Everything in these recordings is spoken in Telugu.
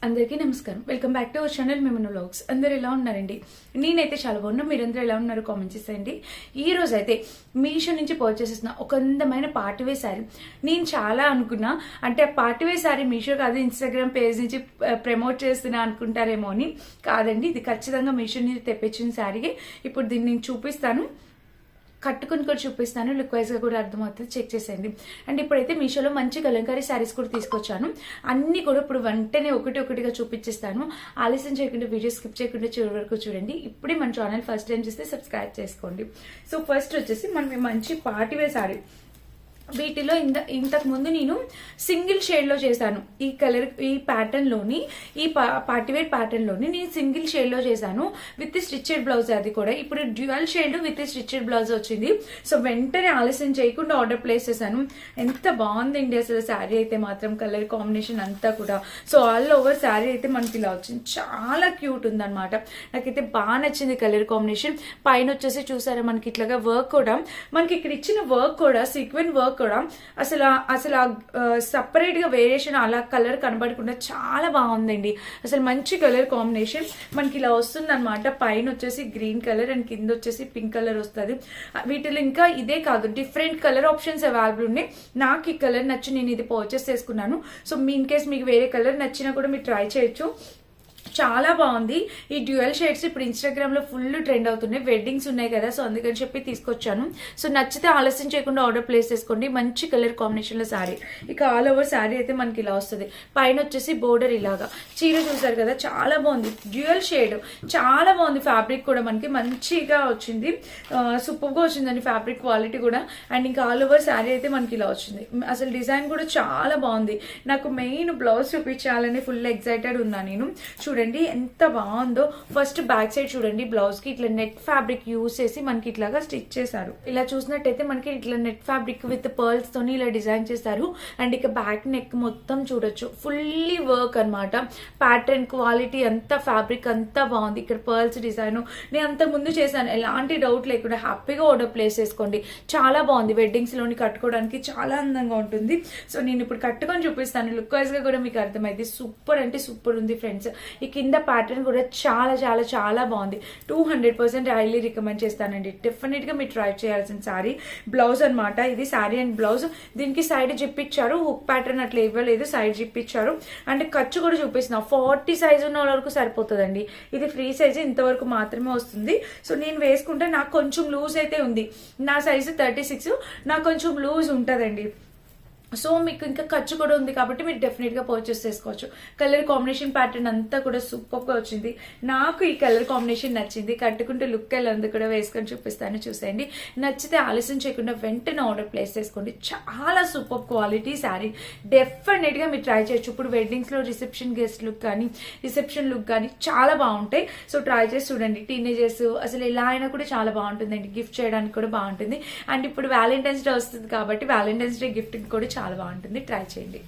అందరికీ నమస్కారం. Welcome back to our channel మిమను వ్లాగ్స్. అందరు ఎలా ఉన్నారండి? నేనైతే చాలా బాగున్నా. మీరందరూ ఎలా ఉన్నారు కామెంట్ చేసేయండి. ఈ రోజు అయితే మీషో నుంచి పర్చేస్ చేసిన ఒక అందమైన పార్టీవేర్ శారీ. నేను చాలా అనుకున్నా, అంటే ఆ పార్టీవేర్ శారీ మీషో కాదు ఇన్స్టాగ్రామ్ పేజ్ నుంచి ప్రమోట్ చేస్తున్నా అనుకుంటారేమో అని. కాదండి, ఇది ఖచ్చితంగా మీషో నుంచి తెప్పించిన శారీకి. ఇప్పుడు దీన్ని నేను చూపిస్తాను, కట్టుకుని కూడా చూపిస్తాను, లుక్ వైజ్గా కూడా అర్థమవుతుంది, చెక్ చేసేయండి. అండ్ ఇప్పుడైతే మీషోలో మంచి కలంకారీ శారీస్ కూడా తీసుకొచ్చాను. అన్ని కూడా ఇప్పుడు వెంటనే ఒకటిగా చూపించేస్తాను. ఆలస్యం చేయకుండా వీడియో స్కిప్ చేయకుండా చివరి వరకు చూడండి. ఇప్పుడే మన ఛానల్ ఫస్ట్ టైం చూస్తే సబ్స్క్రైబ్ చేసుకోండి. సో ఫస్ట్ వచ్చేసి మనం మంచి పార్టీవేర్ శారీ. వీటిలో ఇంతకు ముందు నేను సింగిల్ షేడ్ లో చేశాను. ఈ కలర్, ఈ ప్యాటర్న్ లోని, ఈ పార్టీవేర్ ప్యాటర్న్ లోని నేను సింగిల్ షేడ్ లో చేశాను విత్ స్టిచ్చెడ్ బ్లౌజ్. అది కూడా ఇప్పుడు dual shade with stitched blouse వచ్చింది. సో వెంటనే ఆలస్యం చేయకుండా ఆర్డర్ ప్లేస్ చేశాను. ఎంత బాగుందండి అసలు శారీ అయితే మాత్రం, కలర్ కాంబినేషన్ అంతా కూడా. సో ఆల్ ఓవర్ శారీ అయితే మనకి ఇలా వచ్చింది, చాలా క్యూట్ ఉందన్నమాట. నాకైతే బాగా నచ్చింది కలర్ కాంబినేషన్. పైన వచ్చేసి చూసారా మనకి ఇట్లాగా వర్క్ కూడా, మనకి ఇక్కడ ఇచ్చిన వర్క్ కూడా సీక్వెన్ వర్క్ కూడా అసలు సపరేట్ గా వేరియేషన్ అలా కలర్ కనబడకుండా చాలా బాగుందండి. అసలు మంచి కలర్ కాంబినేషన్ మనకి ఇలా వస్తుంది అనమాట. పైన వచ్చేసి గ్రీన్ కలర్ అండ్ కింద వచ్చేసి పింక్ కలర్ వస్తుంది. వీటిలో ఇంకా ఇదే కాదు, డిఫరెంట్ కలర్ ఆప్షన్స్ అవైలబుల్ ఉన్నాయి. నాకు ఈ కలర్ నచ్చి నేను ఇది పర్చేస్ చేసుకున్నాను. సో మీ ఇన్ కేస్ మీకు వేరే కలర్ నచ్చినా కూడా మీరు ట్రై చేయొచ్చు. చాలా బాగుంది. ఈ డ్యూయల్ షేడ్స్ ఇప్పుడు ఇన్స్టాగ్రామ్ లో ఫుల్ ట్రెండ్ అవుతున్నాయి. వెడ్డింగ్స్ ఉన్నాయి కదా, సో అందుకని చెప్పి తీసుకొచ్చాను. సో నచ్చితే ఆలస్యం చేయకుండా ఆర్డర్ ప్లేస్ చేసుకోండి. మంచి కలర్ కాంబినేషన్ లో శారీ. ఇక ఆల్ ఓవర్ శారీ అయితే మనకి ఇలా వస్తుంది. పైన వచ్చేసి బోర్డర్ ఇలాగా. చీర చూసారు కదా, చాలా బాగుంది. డ్యూయల్ షేడ్ చాలా బాగుంది. ఫ్యాబ్రిక్ కూడా మనకి మంచిగా వచ్చింది, సూపర్ గా వచ్చిందండి ఫ్యాబ్రిక్ క్వాలిటీ కూడా. అండ్ ఇంకా ఆల్ ఓవర్ శారీ అయితే మనకి ఇలా వచ్చింది. అసలు డిజైన్ కూడా చాలా బాగుంది. నాకు మెయిన్ బ్లౌజ్ చూపించాలని ఫుల్ ఎక్సైటెడ్ ఉన్నా నేను. చూడండి ఎంత బాగుందో. ఫస్ట్ బ్యాక్ సైడ్ చూడండి, బ్లౌజ్ కి ఇట్లా నెట్ ఫ్యాబ్రిక్ యూజ్ చేసి మనకి ఇట్లాగా స్టిచ్ చేశారు. ఇలా చూసినట్టయితే మనకి ఇట్లా నెట్ ఫ్యాబ్రిక్ విత్ పర్ల్స్ తోని ఇలా డిజైన్ చేశారు. అండ్ ఇక బ్యాక్ నెక్ మొత్తం చూడొచ్చు, ఫుల్లీ వర్క్ అనమాట. ప్యాటర్న్ క్వాలిటీ అంతా, ఫ్యాబ్రిక్ అంతా బాగుంది. ఇక్కడ పర్ల్స్ డిజైన్ నేను అంత ముందు చేశాను, ఎలాంటి డౌట్ లేకుండా హ్యాపీగా ఆర్డర్ ప్లేస్ చేసుకోండి. చాలా బాగుంది. వెడ్డింగ్స్ లోని కట్టుకోవడానికి చాలా అందంగా ఉంటుంది. సో నేను ఇప్పుడు కట్టుకొని చూపిస్తాను, లుక్ వైజ్ గా కూడా మీకు అర్థమైంది. సూపర్ అంటే సూపర్ ఉంది ఫ్రెండ్స్. ఈ కింద ప్యాటర్న్ కూడా చాలా చాలా చాలా బాగుంది. 200% హైలీ రికమెండ్ చేస్తానండి. డెఫినెట్ గా మీరు ట్రై చేయాల్సిన శారీ. బ్లౌజ్ అనమాట ఇది, శారీ అండ్ బ్లౌజ్. దీనికి సైడ్ జిప్ ఇచ్చారు, హుక్ ప్యాటర్న్ అట్లా ఇవ్వలేదు, సైడ్ జిప్ ఇచ్చారు. అండ్ ఖర్చు కూడా చూపిస్తున్నా. 40 సైజ్ ఉన్న వరకు సరిపోతుందండి. ఇది ఫ్రీ సైజ్, ఇంతవరకు మాత్రమే వస్తుంది. సో నేను వేసుకుంటే నాకు కొంచెం లూజ్ అయితే ఉంది. నా సైజు 36, నాకు కొంచెం లూజ్ ఉంటుందండి. సో మీకు ఇంకా ఖర్చు కూడా ఉంది కాబట్టి మీరు డెఫినెట్ గా పర్చేస్ చేసుకోవచ్చు. కలర్ కాంబినేషన్ ప్యాటర్న్ అంతా కూడా సూపర్ గా వచ్చింది. నాకు ఈ కలర్ కాంబినేషన్ నచ్చింది. కట్టుకుంటే లుక్ ఎలా ఉంది కూడా వేసుకొని చూపిస్తాను, చూసేయండి. నచ్చితే ఆలస్యం చేయకుండా వెంటనే ఆర్డర్ ప్లేస్ చేసుకోండి. చాలా సూపర్ క్వాలిటీ శారీ. డెఫినెట్ గా మీరు ట్రై చేయొచ్చు. ఇప్పుడు వెడ్డింగ్స్ లో రిసెప్షన్ గెస్ట్ లుక్ కానీ, రిసెప్షన్ లుక్ కానీ చాలా బాగుంటాయి. సో ట్రై చేసి చూడండి. టీనేజర్స్ అసలు ఎలా అయినా కూడా చాలా బాగుంటుందండి. గిఫ్ట్ చేయడానికి కూడా బాగుంటుంది. అండ్ ఇప్పుడు వ్యాలంటైన్స్ డే వస్తుంది కాబట్టి వ్యాలంటైన్స్ డే గిఫ్ట్ కూడా చాలా బాగుంటుంది. ట్రై చేయండి.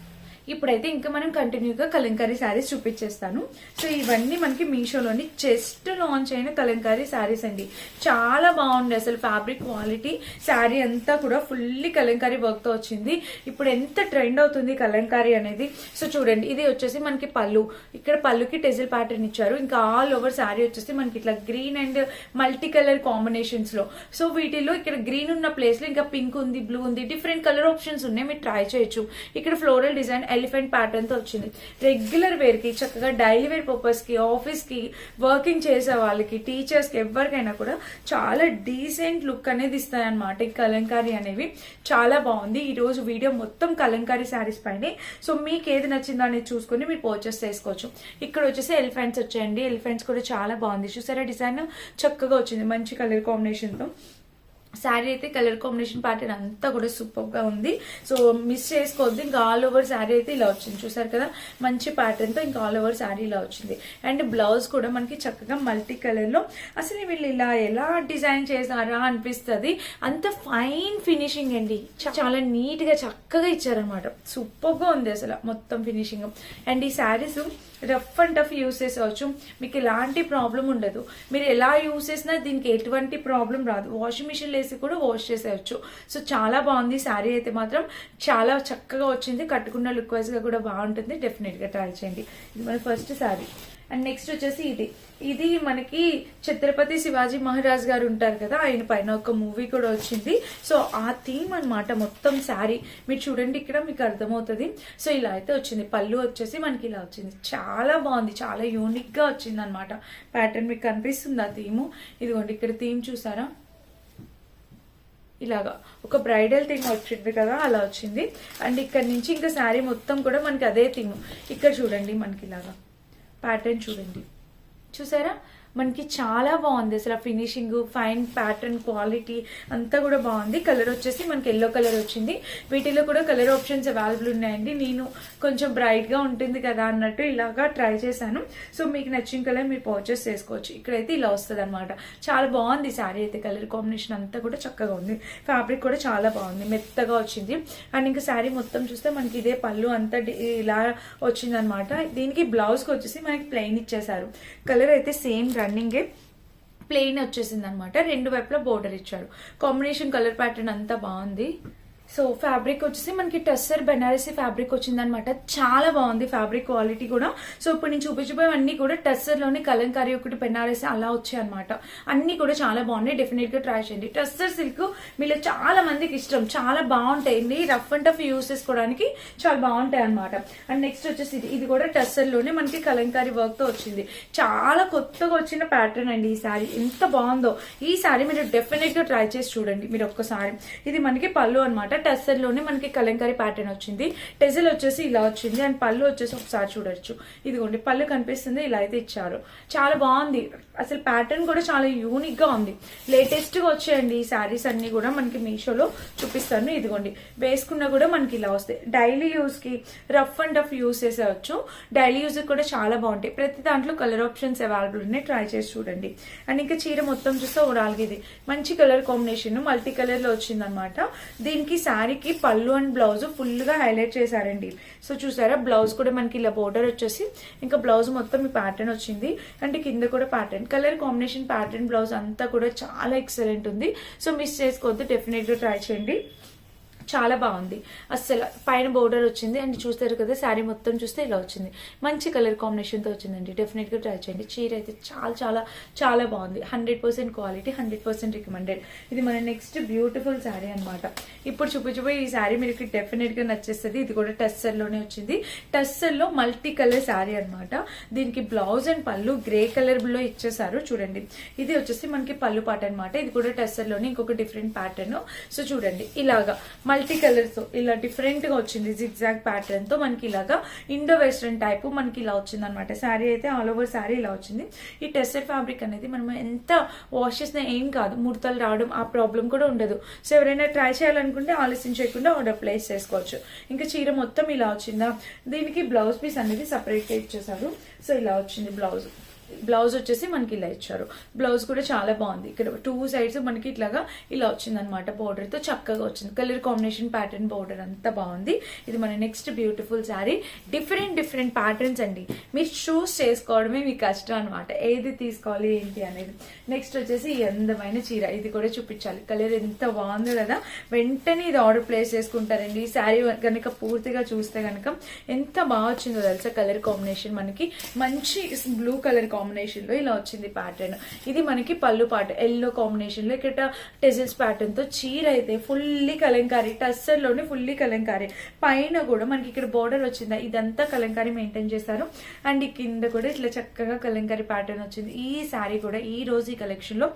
ఇప్పుడైతే ఇంకా మనం కంటిన్యూగా కలంకారీ శారీస్ చూపించేస్తాను. సో ఇవన్నీ మనకి మీషోలోని జస్ట్ లాంచ్ అయిన కలంకారీ శారీస్ అండి. చాలా బాగుంది అసలు ఫ్యాబ్రిక్ క్వాలిటీ. శారీ అంతా కూడా ఫుల్లీ కలంకారీ వర్క్ తో వచ్చింది. ఇప్పుడు ఎంత ట్రెండ్ అవుతుంది కలంకారీ అనేది. సో చూడండి, ఇది వచ్చేసి మనకి పళ్ళు. ఇక్కడ పళ్ళుకి టెజిల్ ప్యాటర్న్ ఇచ్చారు. ఇంకా ఆల్ ఓవర్ శారీ వచ్చేసి మనకి ఇట్లా green and multi colour combinations లో. సో వీటిలో ఇక్కడ గ్రీన్ ఉన్న ప్లేస్ లో ఇంకా పింక్ ఉంది, బ్లూ ఉంది, డిఫరెంట్ కలర్ ఆప్షన్స్ ఉన్నాయి. మీరు ట్రై చేయొచ్చు. ఇక్కడ ఫ్లోరల్ డిజైన్ ఎలిఫెంట్ ప్యాటర్న్ తో వచ్చింది. రెగ్యులర్ వేర్ కి, చక్కగా డైలీ వేర్ పర్పస్ కి, ఆఫీస్ కి, వర్కింగ్ చేసే వాళ్ళకి, టీచర్స్ కి, ఎవరికైనా కూడా చాలా డీసెంట్ లుక్ అనేది ఇస్తాయి అనమాట ఈ కలంకారీ అనేవి. చాలా బాగుంది. ఈ రోజు వీడియో మొత్తం కలంకారీ శారీస్ పైనే. సో మీకు ఏది నచ్చిందో అనేది చూసుకుని మీరు పర్చేస్ చేసుకోవచ్చు. ఇక్కడ వచ్చేసి ఎలిఫెంట్స్ వచ్చాయండి. ఎలిఫెంట్స్ కూడా చాలా బాగుంది. చూసారా, డిజైన్ చక్కగా వచ్చింది మంచి కలర్ కాంబినేషన్ తో. శారీ అయితే కలర్ కాంబినేషన్ ప్యాటర్న్ అంతా కూడా సూపర్ గా ఉంది. సో మిస్ చేసుకోవద్దు. ఇంకా ఆల్ ఓవర్ శారీ అయితే ఇలా వచ్చింది. చూసారు కదా, మంచి ప్యాటర్న్ తో ఇంకా ఆల్ ఓవర్ శారీ ఇలా వచ్చింది. అండ్ బ్లౌజ్ కూడా మనకి చక్కగా మల్టీ కలర్ లో. అసలు వీళ్ళు ఇలా ఎలా డిజైన్ చేశారా అనిపిస్తుంది. అంత ఫైన్ ఫినిషింగ్ అండి. చాలా నీట్ గా చక్కగా ఇచ్చారనమాట. సూపర్ గా ఉంది అసలు మొత్తం ఫినిషింగ్. అండ్ ఈ saris rough and tough use చేసుకోవచ్చు. మీకు ఎలాంటి ప్రాబ్లం ఉండదు. మీరు ఎలా యూస్ చేసినా దీనికి ఎటువంటి ప్రాబ్లం రాదు. వాషింగ్ మిషన్ వేసి కూడా వాష్ చేసేయచ్చు. సో చాలా బాగుంది శారీ అయితే మాత్రం, చాలా చక్కగా వచ్చింది. కట్టుకున్న లుక్ వైజ్ గా కూడా బాగుంటుంది. డెఫినెట్ గా ట్రై చేయండి. ఇది మన ఫస్ట్ శారీ. అండ్ నెక్స్ట్ వచ్చేసి ఇది మనకి ఛత్రపతి శివాజీ మహారాజ్ గారు ఉంటారు కదా, ఆయన పైన ఒక మూవీ కూడా వచ్చింది. సో ఆ థీమ్ అన్నమాట మొత్తం శారీ. మీరు చూడండి, ఇక్కడ మీకు అర్థమవుతుంది. సో ఇలా అయితే వచ్చింది. పళ్ళు వచ్చేసి మనకి ఇలా వచ్చింది. చాలా బాగుంది, చాలా యూనిక్ గా వచ్చింది అనమాట ప్యాటర్న్. మీకు కనిపిస్తుంది ఆ థీము. ఇదిగోండి, ఇక్కడ థీమ్ చూసారా, ఇలాగా ఒక బ్రైడల్ థీమ్ వచ్చింది కదా, అలా వచ్చింది. అండ్ ఇక్కడ నుంచి ఇంకా శారీ మొత్తం కూడా మనకి అదే థీమ్. ఇక్కడ చూడండి, మనకి ఇలాగా ప్యాటర్న్ చూడండి, చూసారా, మనకి చాలా బాగుంది. అసలు ఫినిషింగ్, ఫైన్ ప్యాటర్న్, క్వాలిటీ అంతా కూడా బాగుంది. కలర్ వచ్చేసి మనకి ఎల్లో కలర్ వచ్చింది. వీటిలో కూడా కలర్ ఆప్షన్స్ అవైలబుల్ ఉన్నాయండి. నేను కొంచెం బ్రైట్ గా ఉంటుంది కదా అన్నట్టు ఇలాగా ట్రై చేశాను. సో మీకు నచ్చిన కలర్ మీరు పర్చేస్ చేసుకోవచ్చు. ఇక్కడైతే ఇలా వస్తుంది అనమాట. చాలా బాగుంది శారీ అయితే. కలర్ కాంబినేషన్ అంతా కూడా చక్కగా ఉంది. ఫ్యాబ్రిక్ కూడా చాలా బాగుంది, మెత్తగా వచ్చింది. అండ్ ఇంకా శారీ మొత్తం చూస్తే మనకి ఇదే పళ్ళు అంతా ఇలా వచ్చింది అనమాట. దీనికి బ్లౌజ్ కి వచ్చేసి మనకి ప్లెయిన్ ఇచ్చేసారు. కలర్ అయితే సేమ్ రన్నింగ్ ప్లెయిన్ వచ్చేసింది అనమాట. రెండు వైపులా బోర్డర్ ఇచ్చారు. కాంబినేషన్ కలర్ ప్యాటర్న్ అంతా బాగుంది. సో ఫ్యాబ్రిక్ వచ్చేసి మనకి టస్సర్ బెనారసీ ఫ్యాబ్రిక్ వచ్చింది అనమాట. చాలా బాగుంది ఫ్యాబ్రిక్ క్వాలిటీ కూడా. సో ఇప్పుడు నేను చూపించబోయేవన్నీ కూడా టస్సర్ లోని కలంకారీ, ఒకటి బెనారసీ అలా వచ్చాయి అనమాట. అన్ని కూడా చాలా బాగున్నాయి. డెఫినెట్ గా ట్రై చేయండి. టస్సర్ సిల్క్ మీలో చాలా మందికి ఇష్టం, చాలా బాగుంటాయండి. రఫ్ అండ్ టఫ్ యూస్ చేసుకోవడానికి చాలా బాగుంటాయి అనమాట. అండ్ నెక్స్ట్ వచ్చేసి ఇది కూడా టస్సర్ లోనే మనకి కలంకారీ వర్క్ తో వచ్చింది. చాలా కొత్తగా వచ్చిన ప్యాటర్న్ అండి ఈ శారీ. ఎంత బాగుందో ఈ శారీ, మీరు డెఫినెట్ గా ట్రై చేసి చూడండి మీరు ఒక్కసారి. ఇది మనకి పళ్ళు అనమాట. టస్సర్ లోనే మనకి కలంకారీ ప్యాటర్న్ వచ్చింది. టెజిల్ వచ్చేసి ఇలా వచ్చింది. అండ్ పళ్ళు వచ్చేసి ఒకసారి చూడొచ్చు. ఇదిగోండి, పళ్ళు కనిపిస్తుంది. ఇలా అయితే ఇచ్చారు. చాలా బాగుంది. అసలు ప్యాటర్న్ కూడా చాలా యూనిక్ గా ఉంది. లేటెస్ట్ గా వచ్చాయండి ఈ శారీస్ అన్ని కూడా. మనకి మీషోలో చూపిస్తాను. ఇదిగోండి, వేసుకున్నా కూడా మనకి ఇలా వస్తాయి. డైలీ యూస్ కి, రఫ్ అండ్ టఫ్ యూస్ చేసేవచ్చు. డైలీ యూజ్ కూడా చాలా బాగుంటాయి. ప్రతి దాంట్లో కలర్ ఆప్షన్స్ అవైలబుల్ ఉన్నాయి. ట్రై చేసి చూడండి. అండ్ ఇంకా చీర మొత్తం చూస్తే ఓవరాల్ ఇది మంచి కలర్ కాంబినేషన్, మల్టీ కలర్ లో వచ్చింది అనమాట. దీనికి శారీకి పళ్ళు అండ్ బ్లౌజ్ ఫుల్ గా హైలైట్ చేశారండి. సో చూసారా, బ్లౌజ్ కూడా మనకి ఇలా బోర్డర్ వచ్చేసి ఇంకా బ్లౌజ్ మొత్తం ఈ ప్యాటర్న్ వచ్చింది. అంటే కింద కూడా pattern, colour combination, pattern, blouse అంతా కూడా చాలా ఎక్సలెంట్ ఉంది. సో మిస్ చేసుకోవద్దు, డెఫినెట్ గా ట్రై చేయండి. చాలా బాగుంది. అస్సలు పైన బోర్డర్ వచ్చింది. అండ్ చూస్తారు కదా, శారీ మొత్తం చూస్తే ఇలా వచ్చింది. మంచి కలర్ కాంబినేషన్ తో వచ్చిందండి. డెఫినెట్ గా ట్రై చేయండి. చీర అయితే చాలా చాలా చాలా బాగుంది. 100% క్వాలిటీ, 100% రికమెండెడ్. ఇది మన నెక్స్ట్ బ్యూటిఫుల్ శారీ అనమాట. ఇప్పుడు చూపించబోయే ఈ శారీ మీకు డెఫినెట్ గా నచ్చేస్తుంది. ఇది కూడా టస్సర్ లోనే వచ్చింది. టస్సర్ లో మల్టీ కలర్ శారీ అనమాట. దీనికి బ్లౌజ్ అండ్ పళ్ళు గ్రే కలర్ లో ఇచ్చేసారు. చూడండి, ఇది వచ్చేసి మనకి పళ్ళు పాట అనమాట. ఇది కూడా టస్సర్ లోనే ఇంకొక డిఫరెంట్ ప్యాటర్న్. సో చూడండి, ఇలాగా మల్టీ కలర్స్ తో ఇలా డిఫరెంట్ గా వచ్చింది. జిగ్జాగ్ ప్యాటర్న్ తో మనకి ఇలాగా ఇండో వెస్ట్రన్ టైప్ మనకి ఇలా వచ్చింది అనమాట. శారీ అయితే ఆల్ ఓవర్ శారీ ఇలా వచ్చింది. ఈ టెస్టర్ ఫ్యాబ్రిక్ అనేది మనం ఎంత వాష్ చేసినా ఏం కాదు, ముడతలు రావడం ఆ ప్రాబ్లం కూడా ఉండదు. సో ఎవరైనా ట్రై చేయాలనుకుంటే ఆలస్యం చేయకుండా ఆర్డర్ ప్లేస్ చేసుకోవచ్చు. ఇంకా చీర మొత్తం ఇలా వచ్చిందా. దీనికి బ్లౌజ్ పీస్ అనేది సపరేట్ గా ఇచ్చేసారు. సో ఇలా వచ్చింది బ్లౌజ్. బ్లౌజ్ వచ్చేసి మనకి ఇలా ఇచ్చారు. బ్లౌజ్ కూడా చాలా బాగుంది. ఇక్కడ 2 సైడ్స్ మనకి ఇట్లాగా ఇలా వచ్చింది అనమాట. బోర్డర్ తో చక్కగా వచ్చింది. కలర్ కాంబినేషన్, ప్యాటర్న్, బోర్డర్ అంతా బాగుంది. ఇది మన next beautiful sari. Different patterns అండి. మీరు చూస్ చేసుకోవడమే మీ కష్టం అనమాట, ఏది తీసుకోవాలి ఏంటి అనేది. నెక్స్ట్ వచ్చేసి ఈ అందమైన చీర. ఇది కూడా చూపించాలి. కలర్ ఎంత బాగుందో కదా, వెంటనే ఇది ఆర్డర్ ప్లేస్ చేసుకుంటారండి. ఈ శారీ కనుక పూర్తిగా చూస్తే కనుక ఎంత బాగా వచ్చిందో తెలుసా. కలర్ కాంబినేషన్ మనకి మంచి బ్లూ కలర్ కాంబినేషన్ లో ఇలా వచ్చింది ప్యాటర్న్. ఇది మనకి పళ్ళు పాట ఎల్లో కాంబినేషన్ లో ఇక్కడ టెజిల్స్ ప్యాటర్న్ తో చీర అయితే ఫుల్లీ కలంకారీ. టస్సర్ లోనే ఫుల్లీ కలంకారీ. పైన కూడా మనకి ఇక్కడ బోర్డర్ వచ్చిందా, ఇదంతా కలంకారీ మెయింటైన్ చేశారు. అండ్ ఈ కింద కూడా ఇట్లా చక్కగా కలంకారీ ప్యాటర్న్ వచ్చింది. ఈ శారీ కూడా ఈ రోజు ఈ కలెక్షన్ లో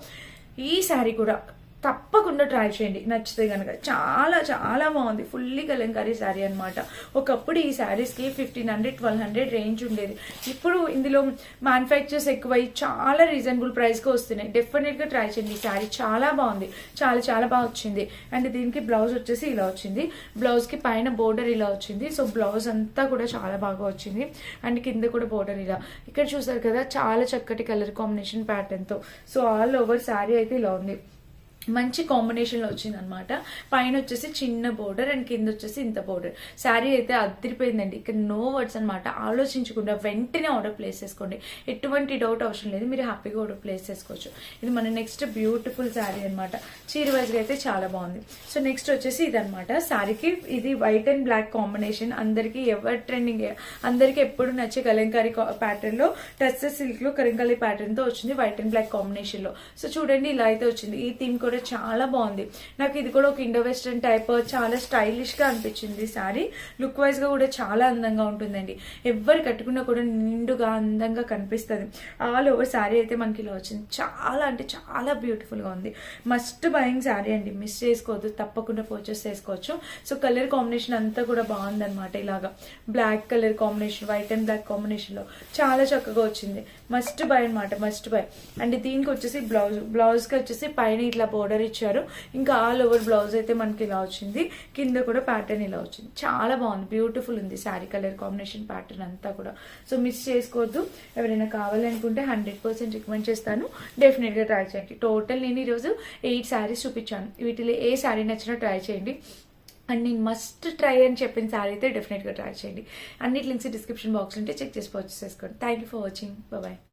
ఈ శారీ కూడా తప్పకుండా ట్రై చేయండి నచ్చితే కనుక. చాలా చాలా బాగుంది. ఫుల్లీ కలంకారీ శారీ అనమాట. ఒకప్పుడు ఈ శారీస్కి 1500-1200 రేంజ్ ఉండేది. ఇప్పుడు ఇందులో మ్యానుఫ్యాక్చర్స్ ఎక్కువై చాలా రీజనబుల్ ప్రైస్కి వస్తున్నాయి. డెఫినెట్గా ట్రై చేయండి. ఈ శారీ చాలా బాగుంది, చాలా చాలా బాగా వచ్చింది. అండ్ దీనికి బ్లౌజ్ వచ్చేసి ఇలా వచ్చింది. బ్లౌజ్కి పైన బోర్డర్ ఇలా వచ్చింది. సో బ్లౌజ్ అంతా కూడా చాలా బాగా వచ్చింది. అండ్ కింద కూడా బోర్డర్ ఇలా. ఇక్కడ చూసారు కదా, చాలా చక్కటి కలర్ కాంబినేషన్ ప్యాటర్న్తో. సో ఆల్ ఓవర్ శారీ అయితే ఇలా ఉంది. మంచి కాంబినేషన్లో వచ్చింది అనమాట. పైన వచ్చేసి చిన్న బోర్డర్ అండ్ కింద వచ్చేసి ఇంత బోర్డర్. శారీ అయితే అదిరిపోయిందండి. ఇక్కడ నో వర్డ్స్ అనమాట. ఆలోచించకుండా వెంటనే ఆర్డర్ ప్లేస్ చేసుకోండి. ఎటువంటి డౌట్ అవసరం లేదు, మీరు హ్యాపీగా ఆర్డర్ ప్లేస్ చేసుకోవచ్చు. ఇది మన నెక్స్ట్ బ్యూటిఫుల్ శారీ అనమాట. చీర వైజ్గా అయితే చాలా బాగుంది. సో నెక్స్ట్ వచ్చేసి ఇది అనమాట. శారీకి ఇది వైట్ అండ్ బ్లాక్ కాంబినేషన్. అందరికీ ఎవర్ ట్రెండింగ్, అందరికీ ఎప్పుడు నచ్చే కలంకారీ ప్యాటర్న్ లో టస్సర్ సిల్క్ లో కలంకారీ ప్యాటర్న్ తో వచ్చింది, వైట్ అండ్ బ్లాక్ కాంబినేషన్ లో. సో చూడండి ఇలా అయితే వచ్చింది. ఈ థీమ్ కూడా చాలా బాగుంది. నాకు ఇది కూడా ఒక ఇండో వెస్టర్న్ టైప్, చాలా స్టైలిష్ గా అనిపించింది. శారీ లుక్ వైజ్ గా కూడా చాలా అందంగా ఉంటుందండి. ఎవరు కట్టుకున్నా కూడా నిండుగా అందంగా కనిపిస్తుంది. ఆల్ ఓవర్ శారీ అయితే మనకి ఇలా వచ్చింది. చాలా అంటే చాలా బ్యూటిఫుల్ గా ఉంది. మస్ట్ బయింగ్ శారీ అండి, మిస్ చేసుకోవద్దు, తప్పకుండా పర్చేస్ చేసుకోవచ్చు. సో కలర్ కాంబినేషన్ అంతా కూడా బాగుందన్నమాట. ఇలాగా black colour combination, white and black combination లో చాలా చక్కగా వచ్చింది. మస్ట్ బై అనమాట, మస్ట్ బై. అండ్ దీనికి వచ్చేసి బ్లౌజ్ కి వచ్చేసి పైన ఇట్లా బోర్డర్ ఇచ్చారు. ఇంకా ఆల్ ఓవర్ బ్లౌజ్ అయితే మనకి ఇలా వచ్చింది. కింద కూడా ప్యాటర్న్ ఇలా వచ్చింది. చాలా బాగుంది, బ్యూటిఫుల్ ఉంది శారీ కలర్ కాంబినేషన్ ప్యాటర్న్ అంతా కూడా. సో మిస్ చేసుకోవద్దు. ఎవరైనా కావాలనుకుంటే 100% రికమెండ్ చేస్తాను. డెఫినెట్ గా ట్రై చేయండి. టోటల్ నేను ఈరోజు 8 శారీస్ చూపించాను. వీటిలో ఏ శారీ నచ్చినా ట్రై చేయండి. అండ్ నేను మస్ట్ ట్రై అని చెప్పిన శారీ అయితే డెఫినెట్గా ట్రై చేయండి. అన్నిటి లింక్స్ డిస్క్రిప్షన్ బాక్స్ ఉంటే చెక్ చేసి పర్చేస్ చేసుకోండి. Thank you for watching. Bye.